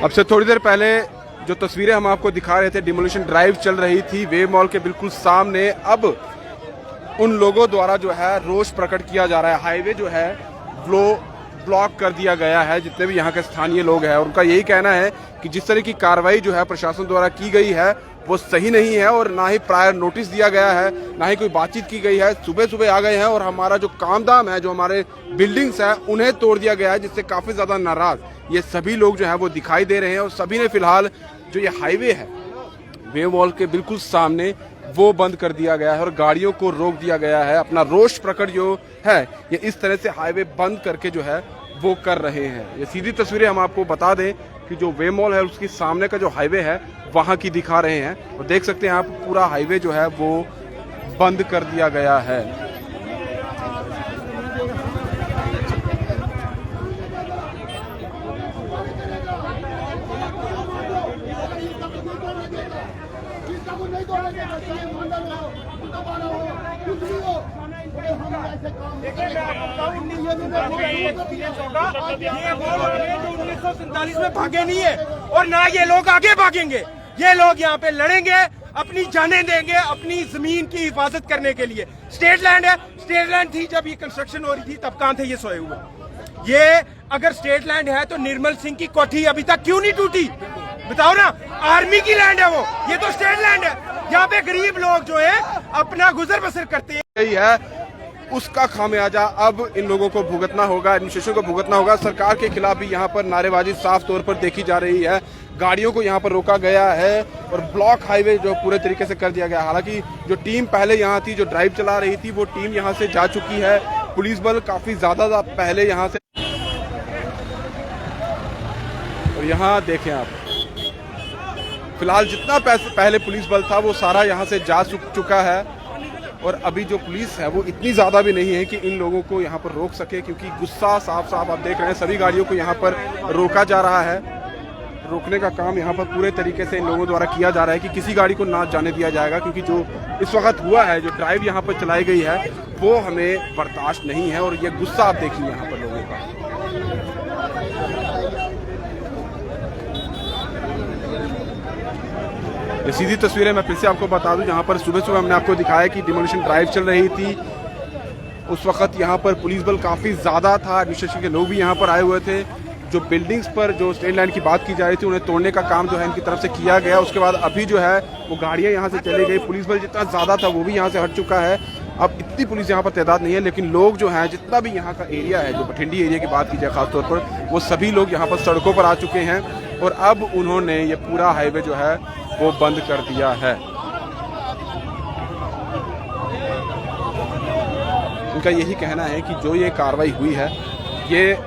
अब से थोड़ी देर पहले जो तस्वीरें हम आपको दिखा रहे थे, डिमोलिशन ड्राइव चल रही थी वेव मॉल के बिल्कुल सामने। अब उन लोगों द्वारा जो है रोष प्रकट किया जा रहा है। हाईवे जो है ब्लॉक कर दिया गया है। जितने भी यहाँ के स्थानीय लोग हैं उनका यही कहना है कि जिस तरह की कार्रवाई जो है प्रशासन द्वारा की गई है वो सही नहीं है और ना ही प्रायर नोटिस दिया गया है, ना ही कोई बातचीत की गई है। सुबह सुबह आ गए हैं और हमारा जो काम धाम है, जो हमारे बिल्डिंग्स है, उन्हें तोड़ दिया गया है, जिससे काफी ज्यादा नाराज ये सभी लोग जो है वो दिखाई दे रहे हैं। और सभी ने फिलहाल जो ये हाईवे है वेव मॉल के बिल्कुल सामने वो बंद कर दिया गया है और गाड़ियों को रोक दिया गया है। अपना रोष प्रकट जो है ये इस तरह से हाईवे बंद करके जो है वो कर रहे हैं। ये सीधी तस्वीरें हम आपको बता दें कि जो वेव मॉल है उसके सामने का जो हाईवे है वहां की दिखा रहे हैं और देख सकते हैं आप पूरा हाईवे जो है वो बंद कर दिया गया है। ये 1947 में भागे नहीं है और ना ये लोग आगे भागेंगे। ये लोग यहाँ पे लड़ेंगे, अपनी जानें देंगे अपनी जमीन की हिफाजत करने के लिए। स्टेट लैंड है, स्टेट लैंड थी जब ये कंस्ट्रक्शन हो रही थी, तब कहाँ थे ये सोए हुए? ये अगर स्टेट लैंड है तो निर्मल सिंह की कोठी अभी तक क्यों नहीं टूटी? बताओ ना, आर्मी की लैंड है वो, ये तो स्टेट लैंड है। यहाँ पे गरीब लोग जो है अपना गुजर बसर करते हैं। यही है उसका खामियाजा अब इन लोगों को भुगतना होगा, एडमिनिस्ट्रेशन को भुगतना होगा। सरकार के खिलाफ भी यहाँ पर नारेबाजी साफ तौर पर देखी जा रही है। गाड़ियों को यहाँ पर रोका गया है और ब्लॉक हाईवे जो पूरे तरीके से कर दिया गया। हालांकि जो टीम पहले यहाँ थी, जो ड्राइव चला रही थी, वो टीम यहाँ से जा चुकी है। पुलिस बल काफी ज्यादा पहले यहाँ से, और यहाँ देखें आप फिलहाल जितना पहले पुलिस बल था वो सारा यहाँ से जा चुका है और अभी जो पुलिस है वो इतनी ज्यादा भी नहीं है कि इन लोगों को यहाँ पर रोक सके, क्योंकि गुस्सा साफ साफ आप देख रहे हैं। सभी गाड़ियों को यहाँ पर रोका जा रहा है। रोकने का काम यहाँ पर पूरे तरीके से इन लोगों द्वारा किया जा रहा है कि किसी गाड़ी को ना जाने दिया जाएगा, क्योंकि जो इस वक्त हुआ है, जो ड्राइव यहाँ पर चलाई गई है वो हमें बर्दाश्त नहीं है। और ये गुस्सा आप देखिए यहाँ पर लोगों का। ये सीधी तस्वीरें मैं फिर से आपको बता दूं, जहां पर सुबह सुबह हमने आपको दिखाया कि डिमोलिशन ड्राइव चल रही थी। उस वक्त यहां पर पुलिस बल काफी ज्यादा था, एडमिनिस्ट्रेशन के लोग भी यहां पर आए हुए थे। जो बिल्डिंग्स पर जो स्टेट लाइन की बात की जा रही थी उन्हें तोड़ने का काम जो है इनकी तरफ से किया गया। उसके बाद अभी जो है वो गाड़ियां यहां से चली गई। पुलिस बल जितना ज्यादा था वो भी यहाँ से हट चुका है। अब इतनी पुलिस यहाँ पर तादाद नहीं है, लेकिन लोग जो हैं, जितना भी यहाँ का एरिया है, जो बठिंडी एरिया की बात की जाए खासतौर पर, वो सभी लोग यहाँ पर सड़कों पर आ चुके हैं और अब उन्होंने ये पूरा हाईवे जो है वो बंद कर दिया है। उनका यही कहना है कि जो ये कार्रवाई हुई है ये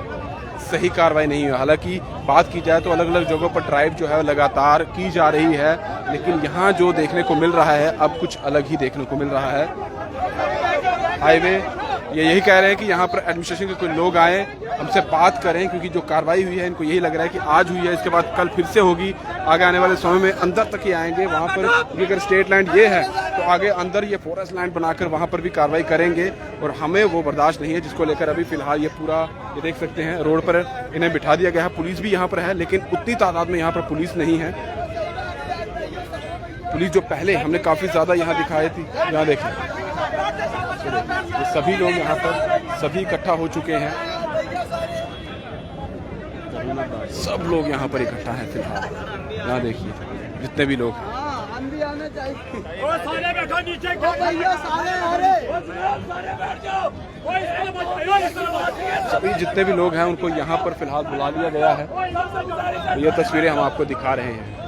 सही कार्रवाई नहीं है। हालांकि बात की जाए तो अलग अलग जगहों पर ड्राइव जो है लगातार की जा रही है, लेकिन यहाँ जो देखने को मिल रहा है अब कुछ अलग ही देखने को मिल रहा है। हाईवे ये यही कह रहे हैं कि यहाँ पर एडमिनिस्ट्रेशन के कोई लोग आए, हमसे बात करें, क्योंकि जो कार्रवाई हुई है इनको यही लग रहा है कि आज हुई है, इसके बाद कल फिर से होगी। आगे आने वाले समय में अंदर तक ही आएंगे वहाँ पर, क्योंकि अगर स्टेट लैंड ये है तो आगे अंदर ये फॉरेस्ट लैंड बनाकर वहाँ पर भी कार्रवाई करेंगे और हमें वो बर्दाश्त नहीं है। जिसको लेकर अभी फिलहाल ये पूरा ये देख सकते हैं रोड पर इन्हें बिठा दिया गया है। पुलिस भी यहाँ पर है, लेकिन उतनी तादाद में यहाँ पर पुलिस नहीं है। पुलिस जो पहले हमने काफी ज्यादा यहाँ दिखाई थी, यहाँ देखें ये सभी लोग यहाँ पर सभी इकट्ठा हो चुके हैं। सब लोग यहाँ पर इकट्ठा हैं फिलहाल। यहाँ देखिए जितने भी लोग सभी जितने भी लोग हैं उनको यहाँ पर फिलहाल बुला लिया गया है। ये तस्वीरें हम आपको दिखा रहे हैं।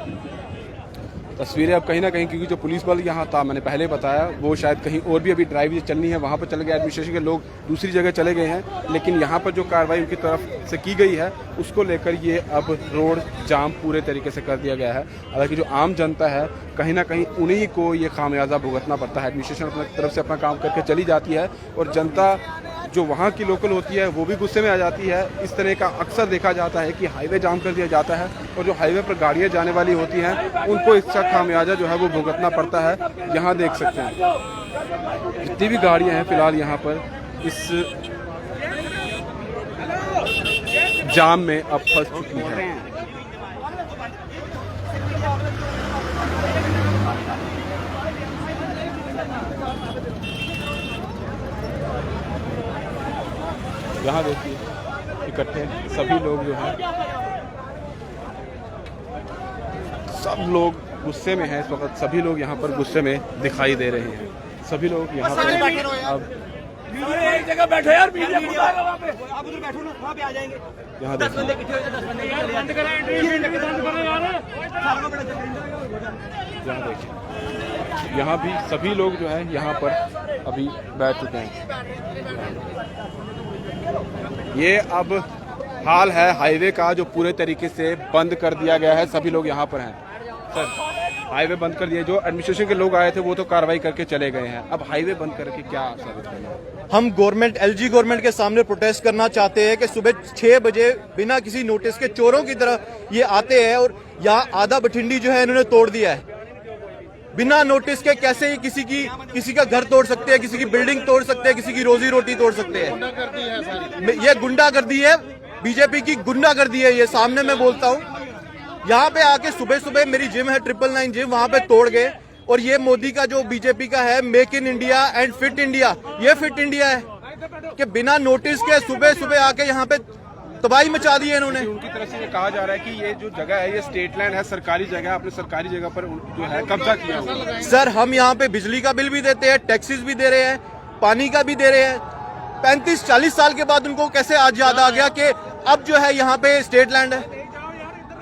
तस्वीरें अब कहीं ना कहीं, क्योंकि जो पुलिस बल यहाँ था मैंने पहले बताया, वो शायद कहीं और भी अभी ड्राइव चलनी है वहाँ पर चले गए। एडमिनिस्ट्रेशन के लोग दूसरी जगह चले गए हैं, लेकिन यहाँ पर जो कार्रवाई उनकी तरफ से की गई है उसको लेकर ये अब रोड जाम पूरे तरीके से कर दिया गया है। हालांकि जो आम जनता है कहीं ना कहीं उन्हीं को ये खामियाजा भुगतना पड़ता है। एडमिनिस्ट्रेशन अपनी तरफ से अपना काम करके चली जाती है और जनता जो वहाँ की लोकल होती है वो भी गुस्से में आ जाती है। इस तरह का अक्सर देखा जाता है कि हाईवे जाम कर दिया जाता है और जो हाईवे पर गाड़ियाँ जाने वाली होती हैं उनको इसका खामियाजा जो है वो भुगतना पड़ता है। यहाँ देख सकते हैं जितनी भी गाड़ियाँ हैं फिलहाल यहाँ पर इस जाम में अब फंस चुकी है। यहाँ देखिए इकट्ठे सभी लोग जो हैं, सब लोग गुस्से में हैं इस वक्त। सभी लोग यहाँ पर गुस्से में दिखाई दे रहे हैं। सभी लोग यहाँ पर अब एक जगह बैठो यार, वहाँ पे आप उधर बैठो ना, वहाँ पे आ जाएंगे। यहाँ देखिए यहाँ भी सभी लोग जो है यहाँ पर अभी बैठ चुके हैं। ये अब हाल है हाईवे का जो पूरे तरीके से बंद कर दिया गया है। सभी लोग यहाँ पर हैं। सर, हाईवे बंद कर दिया, जो एडमिनिस्ट्रेशन के लोग आए थे वो तो कार्रवाई करके चले गए हैं। अब हाईवे बंद करके क्या साबित करना है? हम गवर्नमेंट, एलजी गवर्नमेंट के सामने प्रोटेस्ट करना चाहते हैं कि सुबह 6 बजे बिना किसी नोटिस के चोरों की तरह ये आते हैं और यहाँ आधा बठिंडी जो है इन्होंने तोड़ दिया है। बिना नोटिस के कैसे ही किसी का घर तोड़ सकते हैं, किसी की बिल्डिंग तोड़ सकते हैं, किसी की रोजी रोटी तोड़ सकते हैं। ये गुंडागर्दी है, बीजेपी की गुंडागर्दी है। ये सामने मैं बोलता हूँ, यहाँ पे आके सुबह सुबह मेरी जिम है 999 जिम, वहां पे तोड़ गए। और ये मोदी का जो बीजेपी का है make in India and fit India, ये फिट इंडिया है कि बिना नोटिस के सुबह सुबह आके यहाँ पे तबाही मचा दी है इन्होंने। उनकी तरफ से ये कहा जा रहा है कि ये जो जगह है ये स्टेट लैंड है, सरकारी जगह है, अपने सरकारी जगह पर जो है कब्जा किया हुआ है। सर, हम यहाँ पे बिजली का बिल भी देते हैं, टैक्सेस भी दे रहे हैं, पानी का भी दे रहे हैं। 35-40 साल के बाद उनको कैसे आज याद आ गया कि अब जो है यहाँ पे स्टेट लैंड है?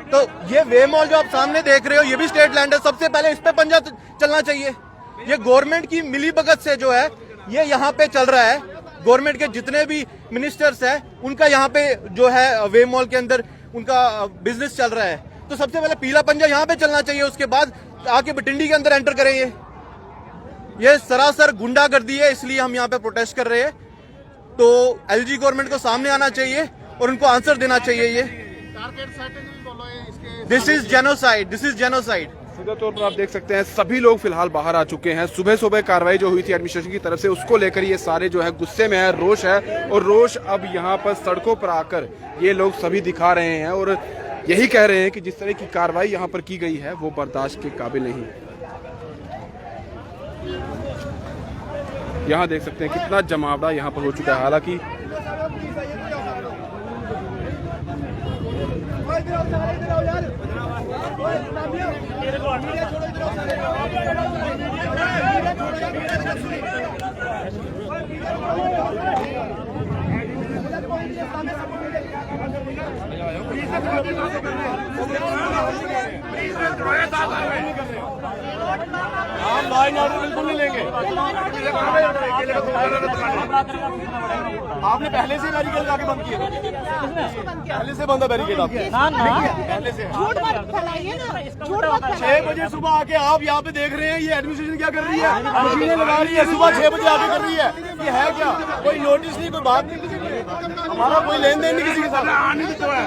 तो ये वे मॉल जो आप सामने देख रहे हो ये भी स्टेट लैंड है। सबसे पहले इस पे पंजा चलना चाहिए। ये गवर्नमेंट की मिलीभगत से जो है ये यहाँ पे चल रहा है। गवर्नमेंट के जितने भी मिनिस्टर्स हैं उनका यहाँ पे जो है वे मॉल के अंदर उनका बिजनेस चल रहा है। तो सबसे पहले पीला पंजा यहाँ पे चलना चाहिए, उसके बाद आके बटिंडी के अंदर एंटर करें। ये सरासर गुंडागर्दी है, इसलिए हम यहाँ पे प्रोटेस्ट कर रहे हैं। तो एलजी गवर्नमेंट को सामने आना चाहिए और उनको आंसर देना चाहिए। ये this is genocide, this is genocide. सीधा तौर पर आप देख सकते हैं सभी लोग फिलहाल बाहर आ चुके हैं। सुबह सुबह कार्रवाई जो हुई थी एडमिनिस्ट्रेशन की तरफ से उसको लेकर ये सारे जो है गुस्से में है, रोष है। और रोष अब यहाँ पर सड़कों पर आकर ये लोग सभी दिखा रहे हैं और यही कह रहे हैं कि जिस तरह की कार्रवाई यहाँ पर की गई है वो बर्दाश्त के काबिल नहीं। यहाँ देख सकते हैं कितना जमावड़ा यहाँ पर हो चुका है। हालांकि हम लॉ एंड ऑर्डर बिल्कुल नहीं लेंगे। आपने पहले से बैरिकेड आके बंद किए, पहले से बंद है बैरिकेड आपके पहले से। झूठ मत फैलाइए ना, झूठ मत 6 बजे सुबह आके आप यहाँ पे देख रहे हैं ये एडमिनिस्ट्रेशन क्या कर रही है, मशीनें लगा रही है, सुबह 6 बजे आके कर रही है। ये है क्या? कोई नोटिस नहीं, कोई बात नहीं, हमारा कोई लेन देन नहीं किसी के साथ,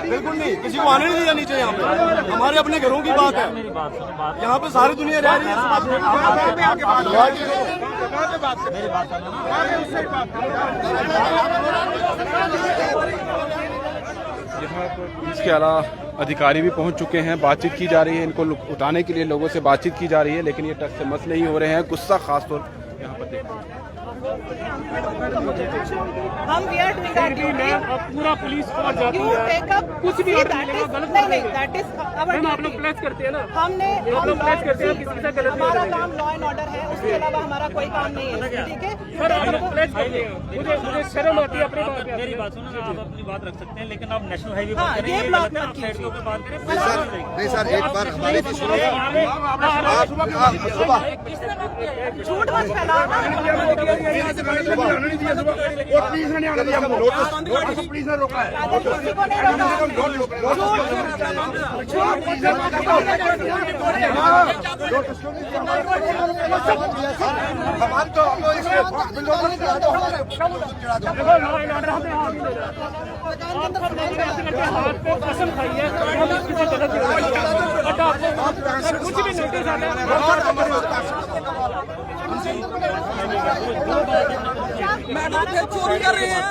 बिल्कुल नहीं, किसी को आने नहीं दिया नीचे। यहाँ पे हमारे अपने घरों की बात है, यहाँ पे सारी दुनिया रह रही है। यहाँ पर पुलिस के अलावा अधिकारी भी पहुंच चुके हैं, बातचीत की जा रही है। इनको उठाने के लिए लोगों से बातचीत की जा रही है, लेकिन ये टस से मस नहीं हो रहे हैं। गुस्सा खासतौर यहाँ पर देखा हम we are doing our duty. पूरा पुलिस पहुंच जाती यू है, टेक अप कुछ भी दैट इज नहीं, दैट इज आवर आप लोग प्लेस करते हैं ना, हमने आप लोग प्लेस करते हैं, किसी से गलत हमारा काम लॉ एंड ऑर्डर है, उसके अलावा हमारा कोई काम नहीं है। ठीक है सर, आप लोग प्लेस करते हैं। मुझे शर्म आती है अपनी बात पे। मेरी बात सुनो, आप अपनी बात रख सकते हैं, लेकिन आप नेशनल हाईवे हाँ, बात करें, ये ब्लॉक मत कीजिए। साइड पे बात करें। नहीं सर, एक बार हमारी भी सुनो। झूठ मत फैलाओ। पुलिस ने नहीं आने दिया, पुलिस ने रोका है। किसी को नहीं हाथ पे कसम खाई है, हम किसी से गलत कुछ भी नोटिस आने मैडम फिर चोरी कर रहे हैं,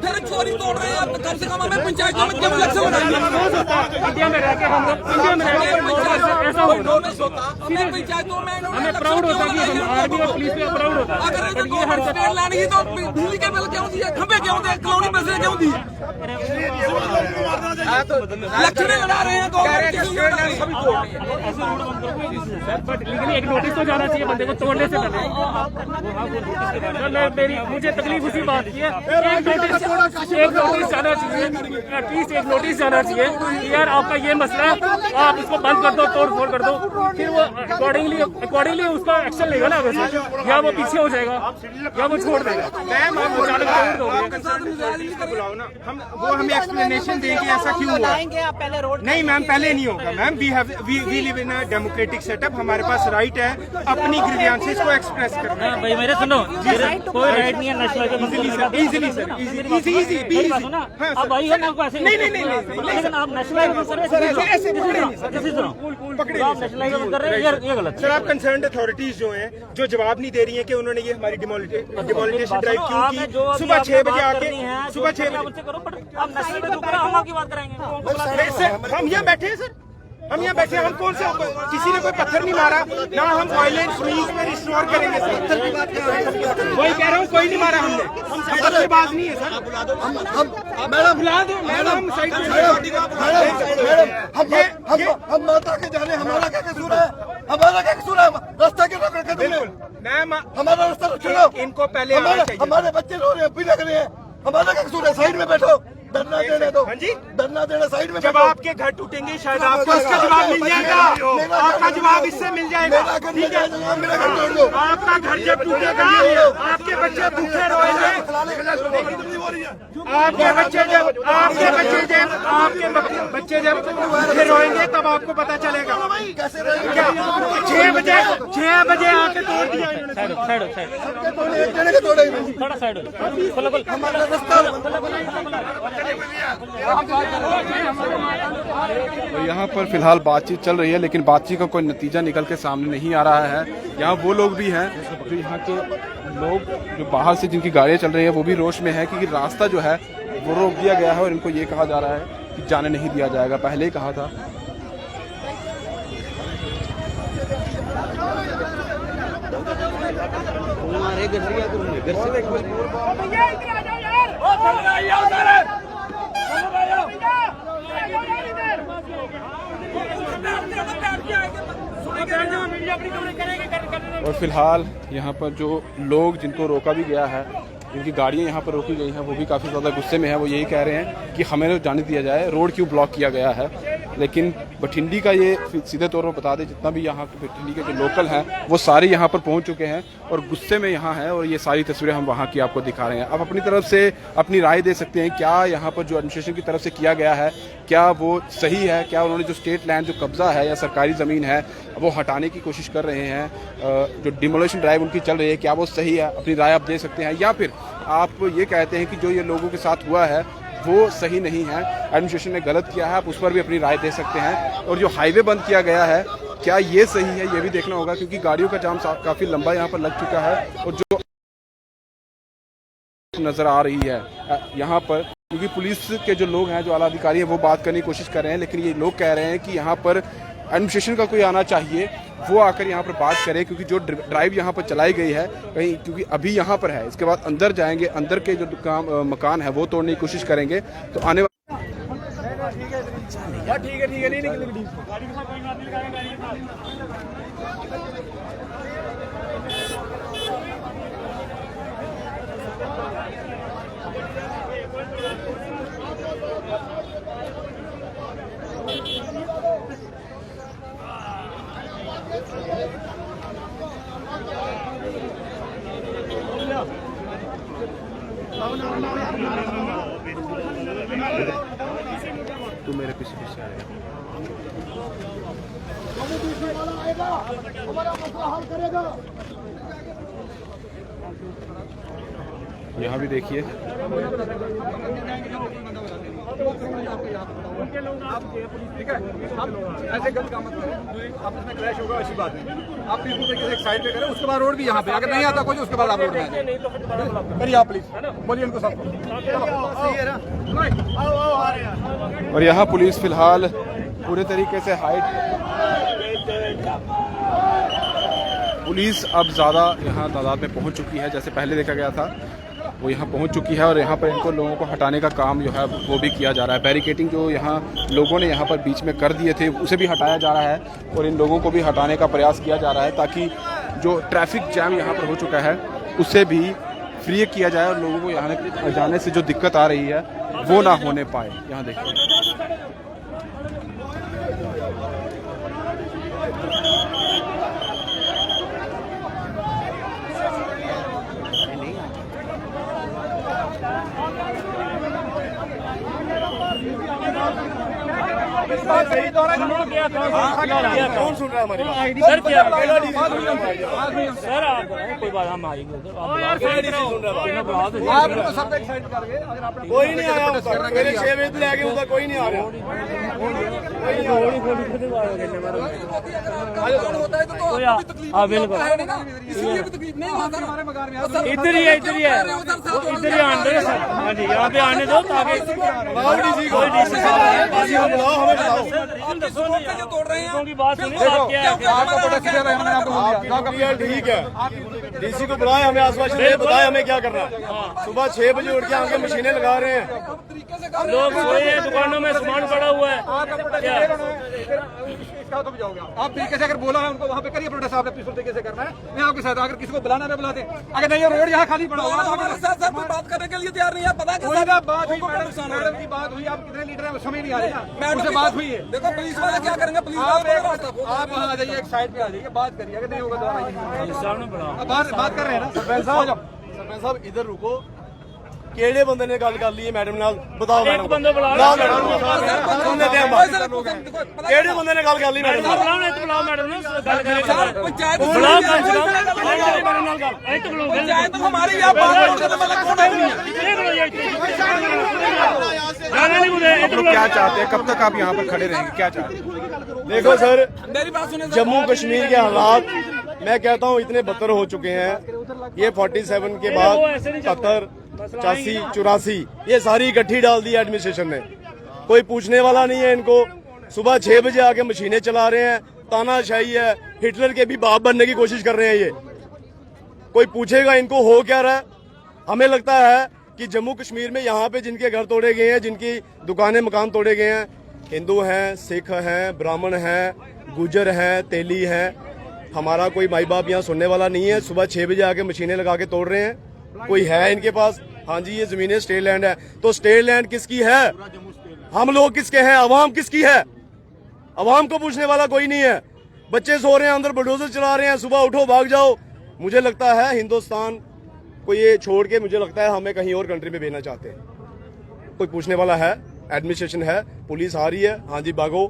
फिर चोरी तोड़ रहे हैं। कम से कम हमें पंचायतों में क्यों इलेक्शन लगाएंगे? इंडिया में रह के हम लोग इंडिया में रह के काम कोई होता नोटिस होता हमें पंचायतों में हमें प्राउड होता है कि हम आर्मी और पुलिस पे प्राउड होता है। अगर ये स्टेट लाइन की तो बिजली के बिल क्यों दिए, खंबे क्यों दिए, कॉलोनी पैसे क्यों दिए, इलेक्शन लड़ा रहे हैं बट लेकिन एक नोटिस तो जाना चाहिए बंदे को तोड़ने से पहले। मुझे तकलीफ उसी बात की है, एक नोटिस जाना चाहिए, एटलीस्ट एक नोटिस जाना चाहिए कि यार आपका ये मसला है, आप इसको बंद कर दो, तोड़ फोड़ कर दो, फिर वो अकॉर्डिंगली उसका एक्शन लेगा ना वैसे, या वो पीछे हो जाएगा या वो छोड़ देगा। मैम आप बुलाओ ना, हम वो हमें एक्सप्लेनेशन देंगे ऐसा क्यों हुआ। बताएंगे आप पहले रोड नहीं मैम पहले नहीं होगा ma'am, we live in a democratic setup, हमारे पास राइट है अपनी ग्रीवियंसेस को एक्सप्रेस करने का। भाई मेरे सुनो, कोई राइट नहीं है national highway easily sir easy अब भाई है ना आपको ऐसे नहीं लेकिन आप नेशनल हाईवे कर रहे हैं, ऐसे पकड़े नहीं सर, पकड़े आप नेशनल हाईवे कर रहे हैं, ये गलत सर। आप कंसर्न्ड अथॉरिटीज जो हैं जो जवाब नहीं दे रही हैं कि उन्होंने ये हमारी डिमोलिटेशन ड्राइव क्यों की, सुबह 6 बजे आके सुबह 6 बजे करो, बट आप नेशनल हाईवे पर हम आपकी बात कराएंगे। सर हम यहाँ बैठे हैं सर, हम यहाँ बैठे, हम कौन से किसी ने कोई पत्थर नहीं मारा ना, हम वायलेंस फ्रीज में रिस्टोर करेंगे सर। वही कह रहा हूँ, कोई नहीं मारा हमने, हम पत्थरबाज नहीं है सर। मैडम बुला दो मैडम, साइड हम माता के जाने हमारा क्या कसूर है, हमारा क्या कसूर है, रास्ता क्यों रोक रखे तुमने, मैम हमारा रास्ता छोड़ो, इनको पहले आना चाहिए। हमारे बच्चे रो रहे हैं, पीला कर रहे हैं, हमारा क्या कसूर है, साइड में बैठो, धरना देने दो। हाँ जी, धरना देना, साइड में जब बैठो। आपके घर टूटेंगे शायद आपको इसका जवाब मिल जाएगा, आपका जवाब इससे मिल जाएगा, ठीक है। मेरा घर तोड़ दो, आपका घर जब टूटेगा आपके बच्चे भूखे रोएंगे, आपके बच्चे जब भूखे रोएंगे तब आपको पता चलेगा। क्या 6 बजे आके तोड़ दिया इन्होंने। एक जने के तोड़े ही नहीं। थोड़ा साइड हो, हमारा रास्ता और यहाँ पर फिलहाल बातचीत चल रही है, लेकिन बातचीत का कोई नतीजा निकल के सामने नहीं आ रहा है। यहाँ वो लोग भी हैं जो यहाँ के लोग जो बाहर से जिनकी गाड़ियाँ चल रही हैं वो भी रोष में है, क्योंकि रास्ता जो है वो रोक दिया गया है और इनको ये कहा जा रहा है कि जाने नहीं दिया जाएगा। पहले ही कहा था। और फिलहाल यहाँ पर जो लोग जिनको रोका भी गया है, जिनकी गाड़ियाँ यहाँ पर रोकी गई हैं, वो भी काफ़ी ज़्यादा गुस्से में है। वो यही कह रहे हैं कि हमें तो जाने दिया जाए, रोड क्यों ब्लॉक किया गया है। लेकिन बठिंडी का ये सीधे तौर पर बता दें, जितना भी यहाँ के बठिंडी के जो लोकल हैं वो सारे यहाँ पर पहुँच चुके हैं और गुस्से में यहाँ हैं। और ये सारी तस्वीरें हम वहाँ की आपको दिखा रहे हैं। आप अपनी तरफ से अपनी राय दे सकते हैं, क्या यहाँ पर जो एडमिनिस्ट्रेशन की तरफ से किया गया है क्या वो सही है, क्या उन्होंने जो स्टेट लैंड जो कब्जा है या सरकारी ज़मीन है वो हटाने की कोशिश कर रहे हैं, जो डिमोलिशन ड्राइव उनकी चल रही है क्या वो सही है। अपनी राय आप दे सकते हैं, या फिर आप ये कहते हैं कि जो ये लोगों के साथ हुआ है वो सही नहीं है, एडमिनिस्ट्रेशन ने गलत किया है। आप उस पर भी अपनी राय दे सकते हैं। और जो हाईवे बंद किया गया है क्या ये सही है, ये भी देखना होगा, क्योंकि गाड़ियों का जाम काफ़ी लंबा यहाँ पर लग चुका है। और जो नज़र आ रही है यहाँ पर, क्योंकि पुलिस के जो लोग हैं, जो आला अधिकारी हैं, वो बात करने की कोशिश कर रहे हैं, लेकिन ये लोग कह रहे हैं कि यहाँ पर एडमिनिस्ट्रेशन का कोई आना चाहिए, वो आकर यहाँ पर बात करे, क्योंकि जो ड्राइव यहाँ पर चलाई गई है कहीं, क्योंकि अभी यहाँ पर है, इसके बाद अंदर जाएंगे, अंदर के जो मकान है वो तोड़ने की कोशिश करेंगे। तो आने ठीक है नहीं निकलेगी। तू मेरे पीछे पीछे आएगा। यहाँ भी देखिए ठीक है, आप ऐसे गलत काम मत करें, आप इसमें क्रैश होगा ऐसी बात नहीं। आप प्लीज मुझे एक साइड पे करें, उसके बाद रोड भी यहाँ पे, अगर नहीं आता कोई उसके बाद आप रोड में करिए। आप प्लीज बोलिए उनको सब। और यहाँ पुलिस फिलहाल पूरे तरीके से हाइट। पुलिस अब ज़्यादा यहाँ तादाद में पहुँच चुकी है, जैसे पहले देखा गया था वो यहाँ पहुँच चुकी है और यहाँ पर इनको लोगों को हटाने का काम जो है वो भी किया जा रहा है। बैरिकेटिंग जो यहाँ लोगों ने यहाँ पर बीच में कर दिए थे उसे भी हटाया जा रहा है और इन लोगों को भी हटाने का प्रयास किया जा रहा है ताकि जो ट्रैफिक जैम यहाँ पर हो चुका है उसे भी फ्री किया जाए और लोगों को यहाँ जाने से जो दिक्कत आ रही है वो ना होने पाए। यहाँ देखिए कौन सुन रहा है हमारी बात? सर क्या सर आप कोई बात हम आएंगे कोई नहीं आया, मेरे 6 बजे से आगे उधर कोई नहीं आ रहा। बिल्कुल इधर ही है, इधर ही है, इधर ही आने दो सर। हाँ जी यहाँ पे आने दो ताकि तोड़ रहे हैं की बात सुनिए। बात क्या है? ठीक है, डीसी को बुलाए, हमें आश्वासन दे, बताए हमें क्या करना है। सुबह 6 बजे उठ के आके मशीनें लगा रहे हैं, लोग सोए हैं, दुकानों में सामान पड़ा हुआ है। आप तरीके से अगर बोला है उनको वहाँ पे करिए प्रोटेस्ट, आपने पीसफुल तरीके से करना है। मैं आपके साथ, अगर किसी को बुलाना है बुलाते, अगर नहीं ये रोड यहाँ खाली पड़ा हुआ हमारे साथ सर कोई बात करने के लिए तैयार नहीं है। पता है बात हुई, मैडम की बात हुई, आप कितने लीडर है समझ नहीं आ रही ना, उनसे बात हुई है। देखो पुलिस वाले क्या करेंगे, पुलिस आप वहाँ आ जाइए, एक साइड पे आ जाइए, बात करिए, अगर नहीं होगा तो बात कर रहे हैं ना। सरपंच साहब इधर रुको, केड़े बंदे ने गल कर ली है मैडम नाल, बताओ मैडम एक बंदा बुला केड़े बंदे ने गल कर ली मैडम नाल? बुलाओ मैडम ने गल करें, पंचायत बुलाओ कम से कम मैडम नाल गल एक बुलाओ पंचायत तो हमारी यहाँ बात करने वाला कौन है? आप लोग क्या चाहते हैं, कब तक आप यहाँ पर खड़े रहेंगे, क्या चाहते हैं? देखो सर, मेरी बात सुने, जम्मू कश्मीर के हालात मैं कहता हूँ इतने बदतर हो चुके हैं। ये 47 के बाद 70, 85, 84 ये सारी इकट्ठी डाल दी एडमिनिस्ट्रेशन ने। कोई पूछने वाला नहीं है इनको। सुबह 6 बजे आके मशीनें चला रहे हैं, तानाशाही है, हिटलर के भी बाप बनने की कोशिश कर रहे हैं ये। कोई पूछेगा इनको हो क्या रहा है? हमें लगता है कि जम्मू कश्मीर में यहाँ पे जिनके घर तोड़े गए हैं, जिनकी दुकानें मकान तोड़े गए हैं, हिंदू हैं, सिख हैं, ब्राह्मण हैं, गुजर हैं, तेली हैं, हमारा कोई माई बाप यहाँ सुनने वाला नहीं है। सुबह 6 बजे आके मशीनें लगा के तोड़ रहे हैं। कोई है इनके पास? हाँ जी ये जमीनें स्टेट लैंड है। तो स्टेट लैंड किसकी है? हम लोग किसके हैं? अवाम किसकी है? अवाम को पूछने वाला कोई नहीं है। बच्चे सो रहे हैं, अंदर बुलडोजर चला रहे हैं, सुबह उठो भाग जाओ। मुझे लगता है हिंदुस्तान को ये छोड़ के मुझे लगता है हमें कहीं और कंट्री में भेजना चाहते हैं। कोई पूछने वाला है? एडमिनिस्ट्रेशन है, पुलिस आ रही है, हाँ जी भागो।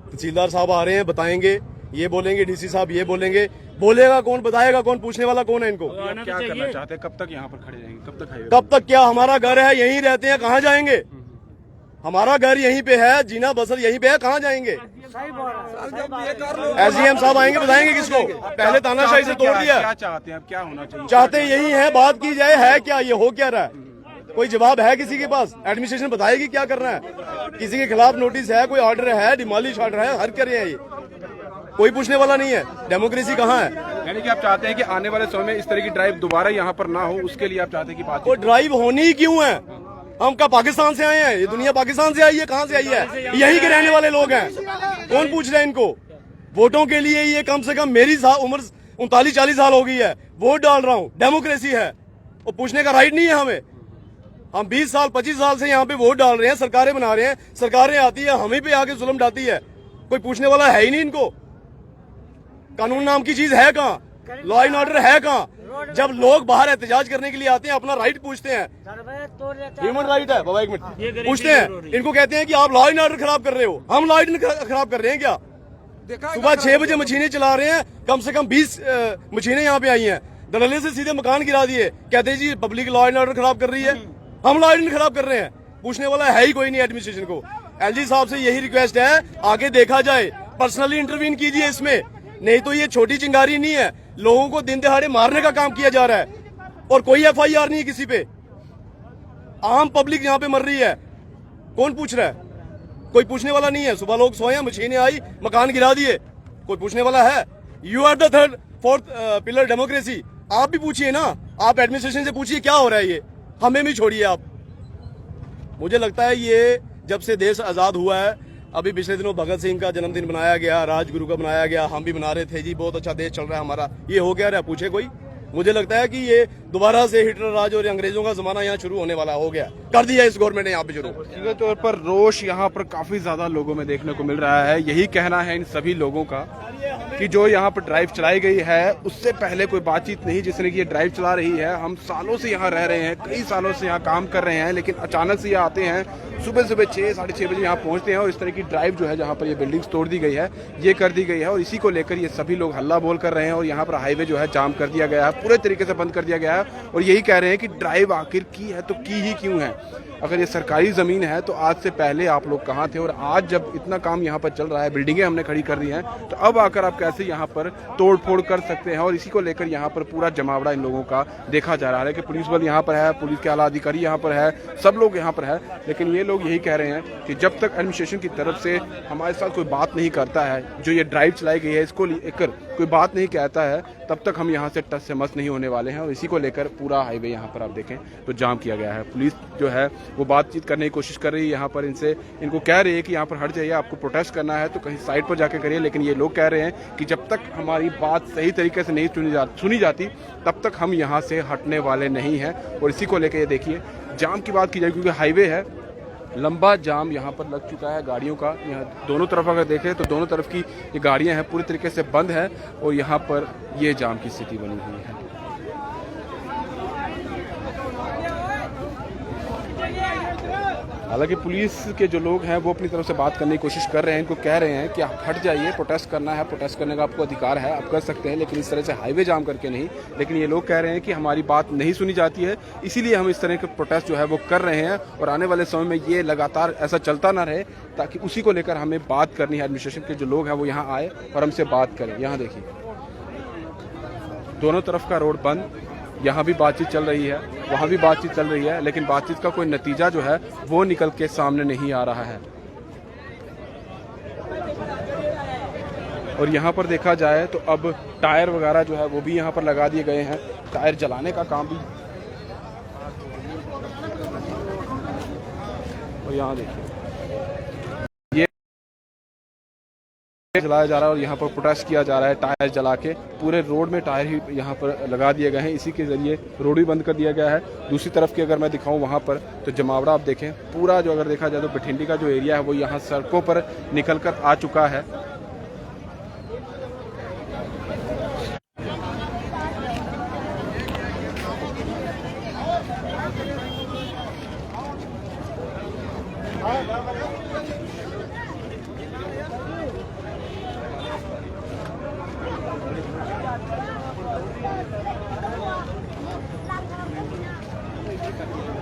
तहसीलदार साहब आ रहे हैं, बताएंगे, ये बोलेंगे, डीसी साहब ये बोलेंगे। बोलेगा कौन, बताएगा कौन, पूछने वाला कौन है इनको? क्या करना चाहते हैं, कब तक यहाँ पर खड़े रहेंगे, कब तक? कब तक क्या? हमारा घर है, यहीं रहते हैं, कहाँ जाएंगे? हमारा घर यहीं पे है, जीना बसर यहीं पे है, कहाँ जाएंगे? एसडीएम साहब आएंगे, बताएंगे किसको? पहले तानाशाही से तोड़ दिया। क्या चाहते हैं, अब क्या होना चाहिए? चाहते यही है, बात की जाए, है क्या, ये हो क्या रहा है? कोई जवाब है किसी के पास? एडमिनिस्ट्रेशन बताएगी क्या करना है? किसी के खिलाफ नोटिस है, कोई ऑर्डर है, डिमोलिश ऑर्डर है, हर कर रहे हैं ये, कोई पूछने वाला नहीं है। डेमोक्रेसी कहाँ है? यानी कि आप चाहते हैं कि आने वाले समय में इस तरह की ड्राइव दोबारा यहाँ पर ना हो, उसके लिए आप चाहते हैं कि बात वो ड्राइव होनी ही क्यों है? हम क्या पाकिस्तान से आए हैं? ये दुनिया पाकिस्तान से आई है? कहाँ से आई है? यहीं के रहने वाले लोग हैं। कौन पूछ रहे हैं इनको? वोटों के लिए ये कम से कम मेरी उम्र 39-40 साल हो गई है, वोट डाल रहा हूँ। डेमोक्रेसी है, वो पूछने का राइट नहीं है हमें। हम 20 साल 25 साल से यहाँ पे वोट डाल रहे हैं, सरकारें बना रहे हैं, सरकारें आती है, हमें पे आके जुल्म डालती है। कोई पूछने वाला है ही नहीं इनको। कानून नाम की चीज है कहाँ? लॉ एंड ऑर्डर है कहाँ? जब लोग बाहर एहतजाज करने के लिए आते हैं, अपना राइट पूछते हैं, ह्यूमन राइट है बाबा, एक मिनट, पूछते हैं, इनको कहते हैं कि आप लॉ एंड ऑर्डर खराब कर रहे हो। हम लॉ एंड खराब कर रहे हैं क्या? सुबह 6 बजे मशीनें चला रहे हैं, कम से कम 20 मशीनें यहाँ पे आई हैं, दलाले से सीधे मकान गिरा दिए, कहते हैं जी पब्लिक लॉ एंड ऑर्डर खराब कर रही है। हम लॉ एंड खराब कर रहे हैं, पूछने वाला है ही कोई नहीं एडमिनिस्ट्रेशन को। एलजी साहब से यही रिक्वेस्ट है, आगे देखा जाए, पर्सनली इंटरवीन कीजिए इसमें, नहीं तो ये छोटी चिंगारी नहीं है। लोगों को दिन दहाड़े मारने का काम किया जा रहा है और कोई एफआईआर नहीं है किसी पे। आम पब्लिक यहाँ पे मर रही है, कौन पूछ रहा है? कोई पूछने वाला नहीं है। सुबह लोग सोए हैं, मशीनें आई, मकान गिरा दिए, कोई पूछने वाला है? You are the third fourth pillar democracy. आप भी पूछिए ना, आप एडमिनिस्ट्रेशन से पूछिए क्या हो रहा है ये, हमें भी छोड़िए आप। मुझे लगता है ये जब से देश आजाद हुआ है, अभी पिछले दिनों भगत सिंह का जन्मदिन मनाया गया, राजगुरु का मनाया गया, हम भी मना रहे थे जी, बहुत अच्छा देश चल रहा है हमारा, ये हो क्या रहा है पूछे कोई? मुझे लगता है कि ये दोबारा से हिटलर राज और अंग्रेजों का जमाना यहाँ शुरू होने वाला हो गया, कर दिया इस गवर्नमेंट ने यहाँ पे शुरू। सीधे तौर पर रोष यहाँ पर काफी ज्यादा लोगों में देखने को मिल रहा है। यही कहना है इन सभी लोगों का कि जो यहाँ पर ड्राइव चलाई गई है उससे पहले कोई बातचीत नहीं, जिसने की ये ड्राइव चला रही है। हम सालों से यहाँ रह रहे हैं, कई सालों से यहाँ काम कर रहे हैं, लेकिन अचानक से ये आते हैं, सुबह सुबह 6 साढ़े 6 बजे यहाँ पहुँचते हैं और इस तरह की ड्राइव जो है जहाँ पर ये बिल्डिंग्स तोड़ दी गई है, ये कर दी गई है। और इसी को लेकर ये सभी लोग हल्ला बोल कर रहे हैं और यहाँ पर हाईवे जो है जाम कर दिया गया है, पूरे तरीके से बंद कर दिया गया है। और यही कह रहे हैं कि ड्राइव आखिर की है तो की ही क्यों है? अगर ये सरकारी जमीन है तो आज से पहले आप लोग कहाँ थे? और आज जब इतना काम यहाँ पर चल रहा है, बिल्डिंगें हमने खड़ी कर दी हैं, तो अब आकर आप कैसे यहाँ पर तोड़ फोड़ कर सकते हैं? और इसी को लेकर यहाँ पर पूरा जमावड़ा इन लोगों का देखा जा रहा है कि पुलिस बल यहाँ पर है, पुलिस के आला अधिकारी यहाँ पर है, सब लोग यहाँ पर है। लेकिन ये लोग यही कह रहे हैं कि जब तक एडमिनिस्ट्रेशन की तरफ से हमारे साथ कोई बात नहीं करता है, जो ये ड्राइव चलाई गई है इसको लेकर कोई बात नहीं कहता है, तब तक हम यहाँ से टस से मस नहीं होने वाले हैं। और इसी को लेकर पूरा हाईवे यहाँ पर आप देखें तो जाम किया गया है। पुलिस जो है वो बातचीत करने की कोशिश कर रही है यहाँ पर, इनको कह रही है कि यहाँ पर हट जाइए, आपको प्रोटेस्ट करना है तो कहीं साइड पर जाकर करिए। लेकिन ये लोग कह रहे हैं कि जब तक हमारी बात सही तरीके से नहीं सुनी जाती तब तक हम यहाँ से हटने वाले नहीं हैं। और इसी को लेकर ये देखिए जाम की बात की जाए, क्योंकि हाईवे है, लंबा जाम यहाँ पर लग चुका है गाड़ियों का। यहाँ दोनों तरफ अगर देखें तो दोनों तरफ की ये गाड़ियाँ हैं पूरी तरीके से बंद है और यहाँ पर ये जाम की स्थिति बनी हुई है। हालांकि पुलिस के जो लोग हैं वो अपनी तरफ से बात करने की कोशिश कर रहे हैं, इनको कह रहे हैं कि आप हट जाइए, प्रोटेस्ट करना है, प्रोटेस्ट करने का आपको अधिकार है, आप कर सकते हैं, लेकिन इस तरह से हाईवे जाम करके नहीं। लेकिन ये लोग कह रहे हैं कि हमारी बात नहीं सुनी जाती है, इसीलिए हम इस तरह के प्रोटेस्ट जो है वो कर रहे हैं। और आने वाले समय में ये लगातार ऐसा चलता ना रहे, ताकि उसी को लेकर हमें बात करनी है। एडमिनिस्ट्रेशन के जो लोग हैं वो यहाँ आए और हमसे बात करें। यहाँ देखिए दोनों तरफ का रोड बंद, यहाँ भी बातचीत चल रही है, वहाँ भी बातचीत चल रही है, लेकिन बातचीत का कोई नतीजा जो है वो निकल के सामने नहीं आ रहा है। और यहाँ पर देखा जाए तो अब टायर वगैरह जो है वो भी यहाँ पर लगा दिए गए हैं, टायर जलाने का काम भी। और यहाँ देखिए जलाया जा रहा है और यहाँ पर प्रोटेस्ट किया जा रहा है टायर जला के। पूरे रोड में टायर ही यहाँ पर लगा दिए गए हैं, इसी के जरिए रोड भी बंद कर दिया गया है। दूसरी तरफ की अगर मैं दिखाऊं वहाँ पर तो जमावड़ा आप देखें, पूरा जो अगर देखा जाए तो बठिंडी का जो एरिया है वो यहाँ सड़कों पर निकल कर आ चुका है।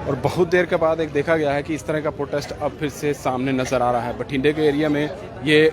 और बहुत देर के बाद एक देखा गया है कि इस तरह का प्रोटेस्ट अब फिर से सामने नजर आ रहा है। बठिंडे के एरिया में ये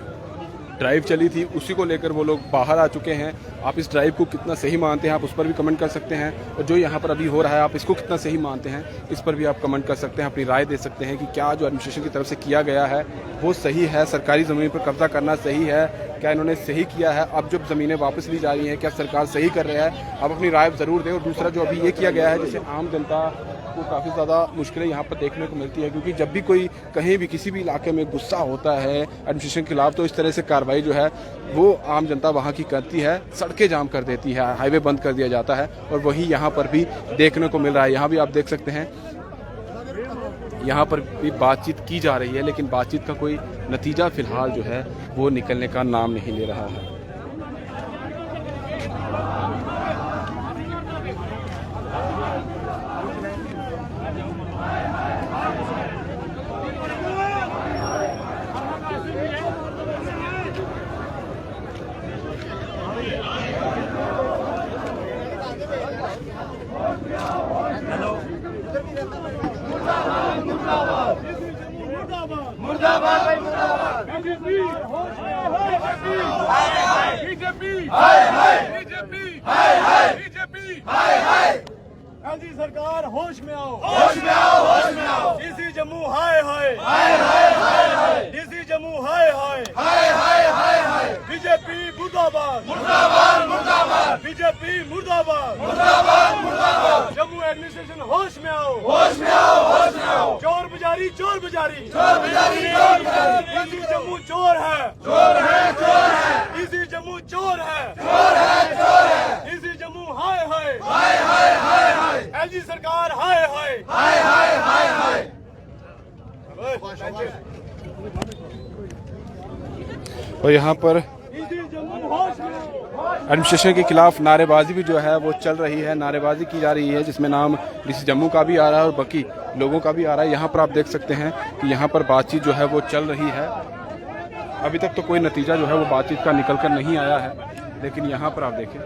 ड्राइव चली थी, उसी को लेकर वो लोग बाहर आ चुके हैं। आप इस ड्राइव को कितना सही मानते हैं आप उस पर भी कमेंट कर सकते हैं, और जो यहाँ पर अभी हो रहा है आप इसको कितना सही मानते हैं इस पर भी आप कमेंट कर सकते हैं, अपनी राय दे सकते हैं कि क्या जो एडमिनिस्ट्रेशन की तरफ से किया गया है वो सही है, सरकारी ज़मीन पर कब्जा करना सही है, क्या इन्होंने सही किया है। अब जब ज़मीनें वापस ली जा रही हैं क्या सरकार सही कर रहा है, आप अपनी राय ज़रूर दें। और दूसरा जो अभी ये किया गया है, जिससे आम जनता को काफ़ी ज़्यादा मुश्किलें यहाँ पर देखने को मिलती है, क्योंकि जब भी कोई कहीं भी किसी भी इलाके में गुस्सा होता है एडमिनिस्ट्रेशन के खिलाफ तो इस तरह से कार्रवाई जो है वो आम जनता वहाँ की करती है, सड़कें जाम कर देती है, हाईवे बंद कर दिया जाता है। और वही यहाँ पर भी देखने को मिल रहा है। यहाँ भी आप देख सकते हैं, यहाँ पर भी बातचीत की जा रही है, लेकिन बातचीत का कोई नतीजा फिलहाल जो है वो निकलने का नाम नहीं ले रहा है। मुर्दाबाद भाई मुर्दाबाद। बीजेपी गांधी सरकार होश में आओ, होश में आओ, होश में आओ। डीसी जम्मू हाय हाय, डीसी हाय हाय हाय हाय हाय हाय बीजेपी मुर्दाबाद मुर्दाबाद मुर्दाबाद बीजेपी मुर्दाबाद मुर्दाबाद मुर्दाबाद जम्मू एडमिनिस्ट्रेशन होश में आओ होश में आओ होश में आओ चोर बाजारी चोर बाजारी चोर बाजारी चोर बाजारी इसी जम्मू चोर है चोर है चोर है इसी जम्मू चोर है चोर है चोर है इसी जम्मू हाय हाय हाय हाय हाय हाय एलजी सरकार हाय हाय हाय हाय हाय हाय और यहाँ पर एडमिनिस्ट्रेशन के खिलाफ नारेबाजी भी जो है वो चल रही है, नारेबाजी की जा रही है जिसमें नाम डीसी जम्मू का भी आ रहा है और बाकी लोगों का भी आ रहा है। यहाँ पर आप देख सकते हैं कि यहाँ पर बातचीत जो है वो चल रही है। अभी तक तो कोई नतीजा जो है वो बातचीत का निकल कर नहीं आया है, लेकिन यहाँ पर आप देखें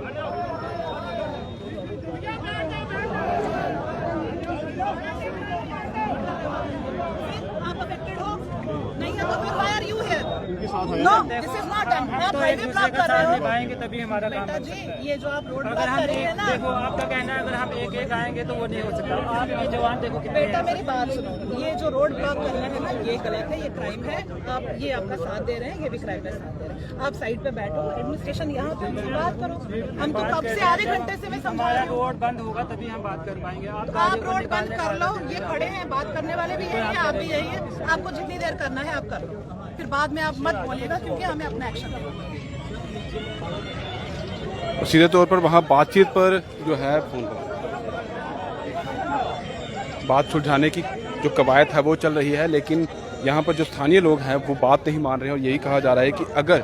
No, this is not done. आप हाईवे ब्लॉक कर रहे हो। आएंगे तभी हमारा काम बेटा जी, ये जो आप रोड अगर ब्लॉक हम कर रहे हैं ना, देखो आपका कहना है अगर हम एक एक आएंगे तो वो नहीं हो सकता। आप ये जवान देखो कितने बेटा हैं। मेरी बात सुनो, ये जो रोड ब्लॉक करना है ना, ये गलत है, ये क्राइम है। आप ये आपका साथ दे रहे हैं, ये भी क्राइम का साथ दे रहे हैं। आप साइड पे बैठो, एडमिनिस्ट्रेशन यहाँ पे हमसे बात करो। हम तो कब से आधे घंटे से मैं समझा रही हूँ। रोड बंद होगा तभी हम बात कर पाएंगे। आप रोड बंद कर लो, ये खड़े हैं, बात करने वाले भी यही है, आप भी यही है। आपको जितनी देर करना है आप कर लो, फिर बाद में आप मत बोलिएगा क्योंकि हमें अपना एक्शन लेना है। और सीधे तौर पर वहाँ बातचीत पर जो है फोन पर बात सुलझाने की जो कवायद है वो चल रही है, लेकिन यहाँ पर जो स्थानीय लोग हैं वो बात नहीं मान रहे हैं और यही कहा जा रहा है कि अगर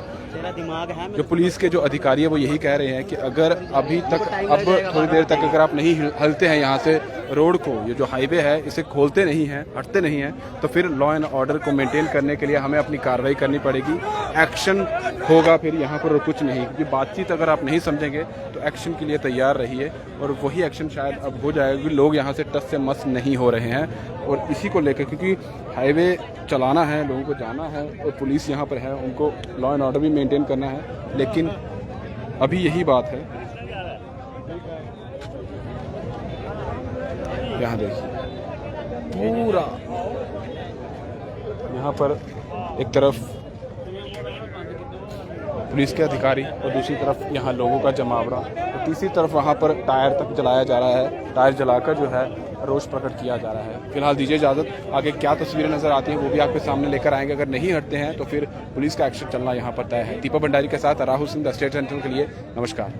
जो पुलिस के जो अधिकारी है वो यही कह रहे हैं कि अगर अभी तक अब थोड़ी देर तक अगर आप नहीं हलते हैं यहाँ से रोड को, ये जो हाईवे है इसे खोलते नहीं हैं, हटते नहीं हैं, तो फिर लॉ एंड ऑर्डर को मेंटेन करने के लिए हमें अपनी कार्रवाई करनी पड़ेगी। एक्शन होगा फिर यहाँ पर कुछ नहीं, क्योंकि बातचीत अगर आप नहीं समझेंगे तो एक्शन के लिए तैयार रहिए और वही एक्शन शायद अब हो जाएगा क्योंकि लोग यहाँ से टस से मस नहीं हो रहे हैं। और इसी को लेकर क्योंकि हाईवे चलाना है, लोगों को जाना है और पुलिस यहाँ पर है, उनको लॉ एंड ऑर्डर भी मेंटेन करना है, लेकिन अभी यही बात है। यहाँ देखिए पूरा यहाँ पर एक तरफ पुलिस के अधिकारी और दूसरी तरफ यहाँ लोगों का जमावड़ा और तीसरी तरफ वहाँ पर टायर तक जलाया जा रहा है, टायर जलाकर जो है रोष प्रकट किया जा रहा है। फिलहाल दीजिए इजाज़त, आगे क्या तस्वीरें नजर आती हैं वो भी आपके सामने लेकर आएंगे। अगर नहीं हटते हैं तो फिर पुलिस का एक्शन चलना यहाँ पर तय है। दीपक भंडारी के साथ Rahul Singh, the state central के लिए नमस्कार।